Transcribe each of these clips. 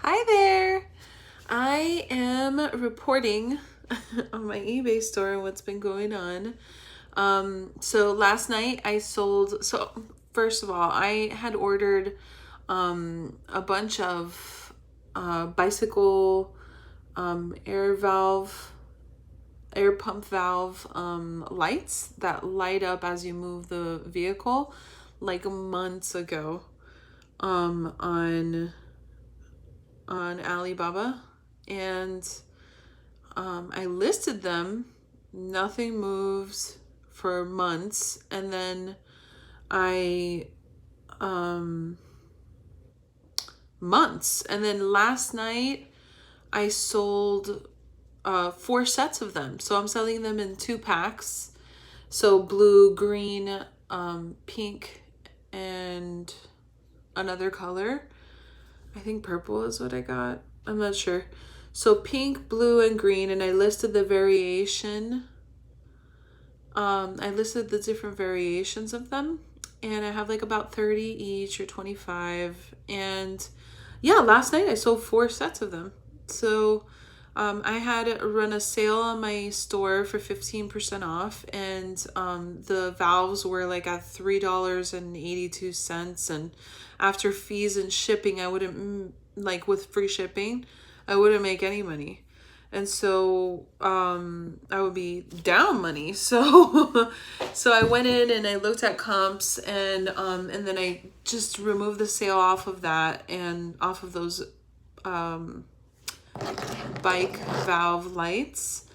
Hi there. I am reporting on my eBay store what's been going on. So last night I sold, so first of all, I had ordered a bunch of bicycle air pump valve lights that light up as you move the vehicle like months ago on Alibaba, and I listed them. Nothing moves for months, and then I months, and then last night I sold 4 sets of them. So I'm selling them in 2 packs. So blue, green, pink, and another color. I think purple is what I got. I'm not sure. So pink, blue, and green, and I listed the variation. I listed the different variations of them, and I have like about 30 each or 25. And yeah, last night I sold 4 sets of them. So I had run a sale on my store for 15% off, and the valves were like at $3.82. And after fees and shipping, I wouldn't, like with free shipping, I wouldn't make any money. And so I would be down money. So so I went in and I looked at comps, and then I just removed the sale off of that and off of those bike valve lights,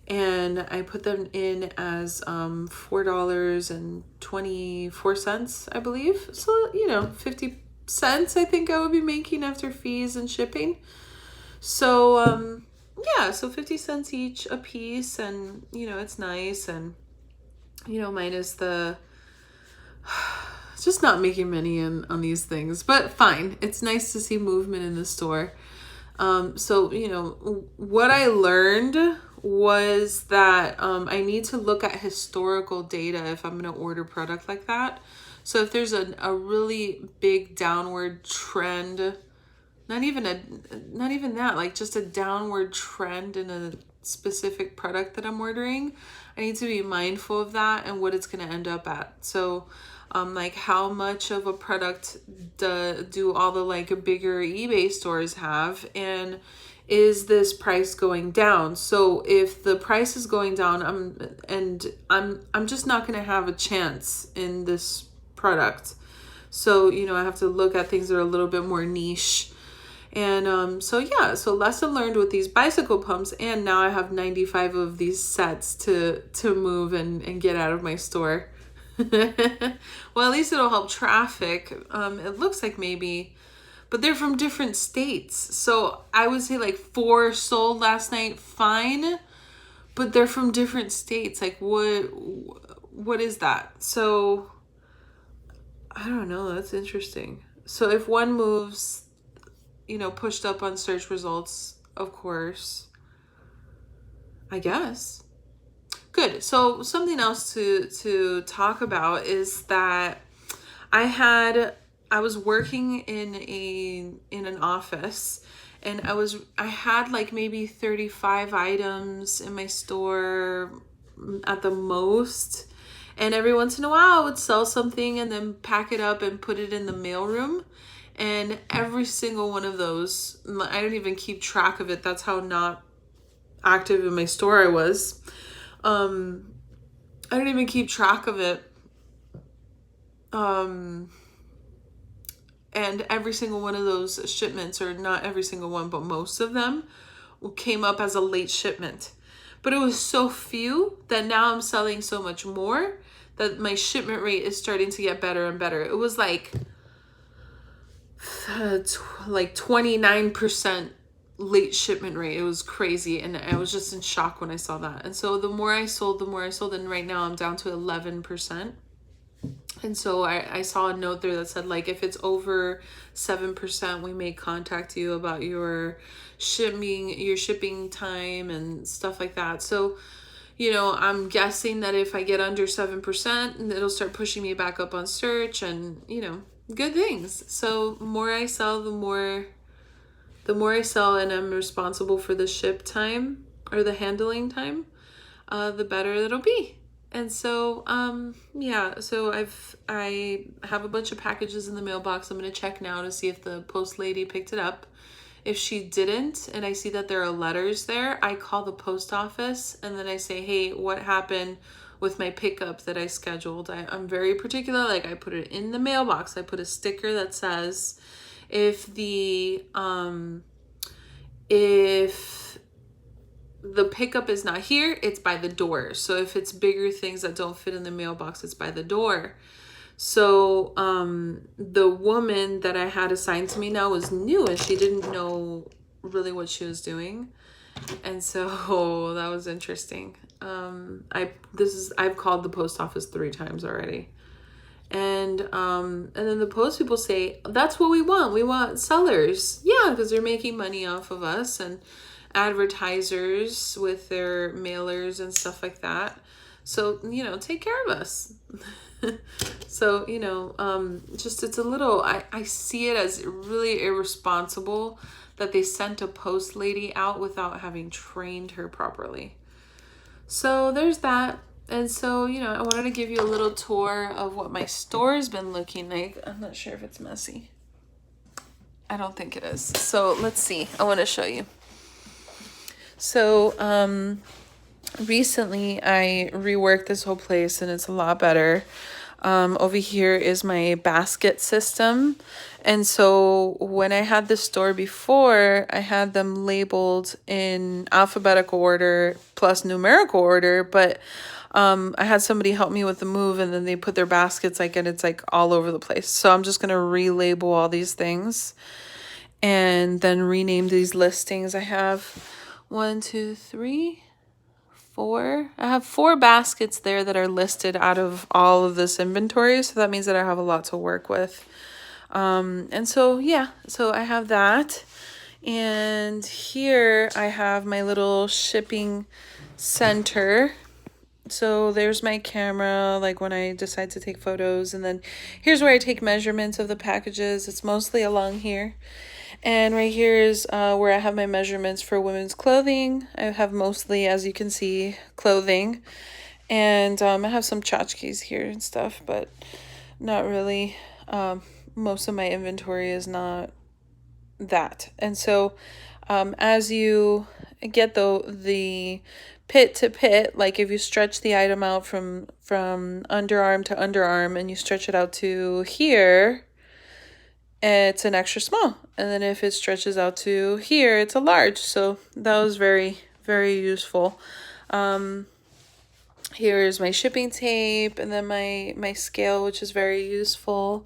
and I put them in as $4.24, I believe. So 50 cents I think I would be making after fees and shipping. So so 50 cents each a piece, and it's nice, and minus the it's just not making money on these things, but fine. It's nice to see movement in the store. So what I learned was that I need to look at historical data if I'm going to order product like that. So if there's a really big downward trend, not even that, like just a downward trend in a specific product that I'm ordering, I need to be mindful of that and what it's going to end up at. So like how much of a product do all the like bigger eBay stores have, and is this price going down? So if the price is going down, I'm just not going to have a chance in this product. So I have to look at things that are a little bit more niche. And so lesson learned with these bicycle pumps, and now I have 95 of these sets to move and get out of my store. Well, at least it'll help traffic. It looks like maybe, but they're from different states. So I would say like 4 sold last night, fine, but they're from different states. Like what is that? So I don't know. That's interesting. So if one moves, pushed up on search results, of course, I guess. Good. So something else to talk about is that I was working in an office, and I had like maybe 35 items in my store at the most. And every once in a while I would sell something and then pack it up and put it in the mailroom. And every single one of those, I don't even keep track of it. That's how not active in my store I was. I don't even keep track of it. And every single one of those shipments, or not every single one, but most of them came up as a late shipment. But it was so few that now I'm selling so much more that my shipment rate is starting to get better and better. It was like 29% late shipment rate. It was crazy, and I was just in shock when I saw that. And so the more I sold, and right now I'm down to 11%. And so I saw a note there that said, like, if it's over 7%, we may contact you about your shipping time and stuff like that. So I'm guessing that if I get under 7%, it'll start pushing me back up on search, and good things. So the more I sell, the more The more I sell and I'm responsible for the ship time or the handling time, the better it'll be. And so, yeah, so I have a bunch of packages in the mailbox. I'm going to check now to see if the post lady picked it up. If she didn't, and I see that there are letters there, I call the post office and then I say, hey, what happened with my pickup that I scheduled? I'm very particular. Like, I put it in the mailbox. I put a sticker that says, if the pickup is not here, it's by the door. So if it's bigger things that don't fit in the mailbox, it's by the door. So the woman that I had assigned to me now was new and she didn't know really what she was doing. And so that was interesting. I've called the post office 3 times already. And then the post people say, that's what we want. We want sellers. Yeah, because they're making money off of us, and advertisers with their mailers and stuff like that. So, take care of us. So, just it's a little, I see it as really irresponsible that they sent a post lady out without having trained her properly. So there's that. And so, I wanted to give you a little tour of what my store's been looking like. I'm not sure if it's messy. I don't think it is. So let's see. I want to show you. So, recently I reworked this whole place and it's a lot better. Over here is my basket system. And so when I had this store before, I had them labeled in alphabetical order plus numerical order, but I had somebody help me with the move and then they put their baskets and it's all over the place. So I'm just going to relabel all these things and then rename these listings. I have 1, 2, 3, 4. I have 4 baskets there that are listed out of all of this inventory. So that means that I have a lot to work with. And so, yeah, so I have that. And here I have my little shipping center. So there's my camera, when I decide to take photos. And then here's where I take measurements of the packages. It's mostly along here. And right here is where I have my measurements for women's clothing. I have mostly, as you can see, clothing. And I have some tchotchkes here and stuff, but not really. Most of my inventory is not that. And so as you get the pit to pit, if you stretch the item out from underarm to underarm and you stretch it out to here, it's an extra small. And then if it stretches out to here, it's a large. So that was very, very useful. Here is my shipping tape and then my scale, which is very useful.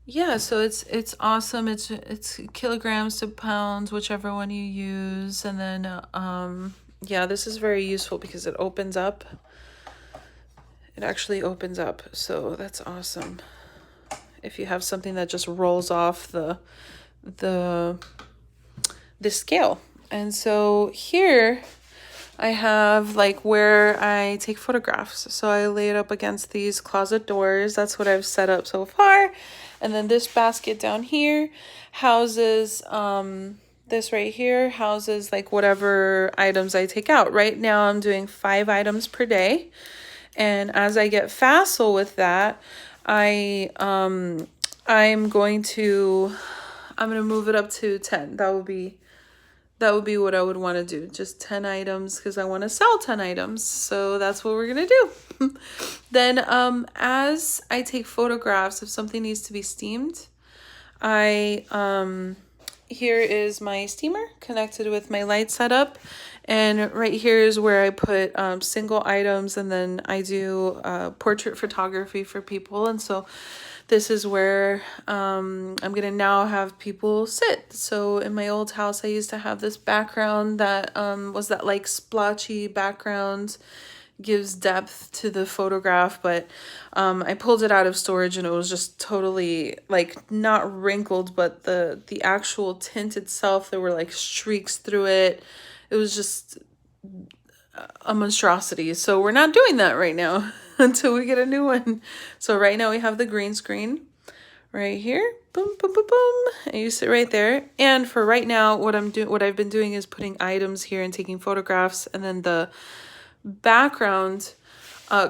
Yeah, so it's awesome. It's kilograms to pounds, whichever one you use. And then, yeah, this is very useful because it opens up. It actually opens up. So that's awesome. If you have something that just rolls off the scale. And so here I have where I take photographs. So I lay it up against these closet doors. That's what I've set up so far. And then this basket down here houses, this right here houses whatever items I take out. Right now I'm doing 5 items per day. And as I get facile with that, I'm going to move it up to 10. That would be what I would want to do. Just 10 items because I want to sell 10 items. So that's what we're going to do. Then as I take photographs, if something needs to be steamed, here is my steamer connected with my light setup. And right here is where I put single items, and then I do portrait photography for people. And so this is where I'm going to now have people sit. So in my old house, I used to have this background that was that splotchy background, gives depth to the photograph, but I pulled it out of storage and it was just totally not wrinkled, but the actual tint itself, there were streaks through it. It was just a monstrosity. So we're not doing that right now until we get a new one. So right now we have the green screen. right here. Boom, boom, boom, boom. And you sit right there. And for right now, what I've been doing is putting items here and taking photographs, and then the background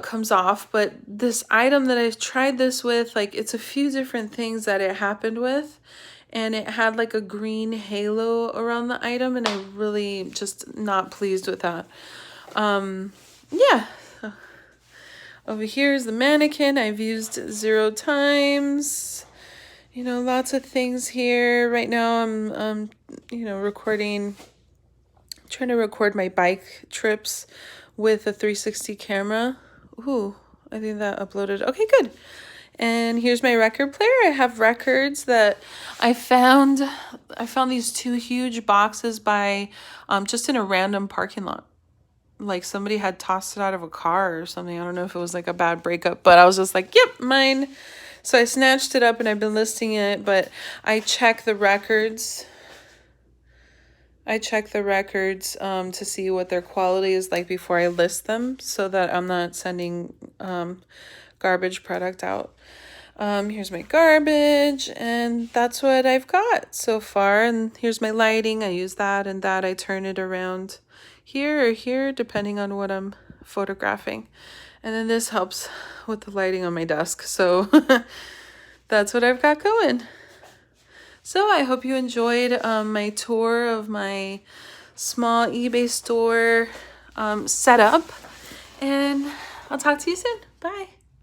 comes off. But this item that I tried this with, like, it's a few different things that it happened with, and it had like a green halo around the item, and I'm really just not pleased with that. Yeah. Over here is the mannequin. I've used 0 times. You know, lots of things here. Right now I'm you know, trying to record my bike trips with a 360 camera. Ooh, I think that uploaded. Okay, good. And here's my record player. I have records that I found. I found these 2 huge boxes by just in a random parking lot. Like somebody had tossed it out of a car or something. I don't know if it was like a bad breakup, but I was just like, yep, mine. So I snatched it up and I've been listing it, but I check the records. To see what their quality is like before I list them, so that I'm not sending garbage product out. Here's my garbage, and that's what I've got so far. And here's my lighting. I use that and that. I turn it around here or here, depending on what I'm photographing. And then this helps with the lighting on my desk. So that's what I've got going. So I hope you enjoyed my tour of my small eBay store setup. And I'll talk to you soon. Bye.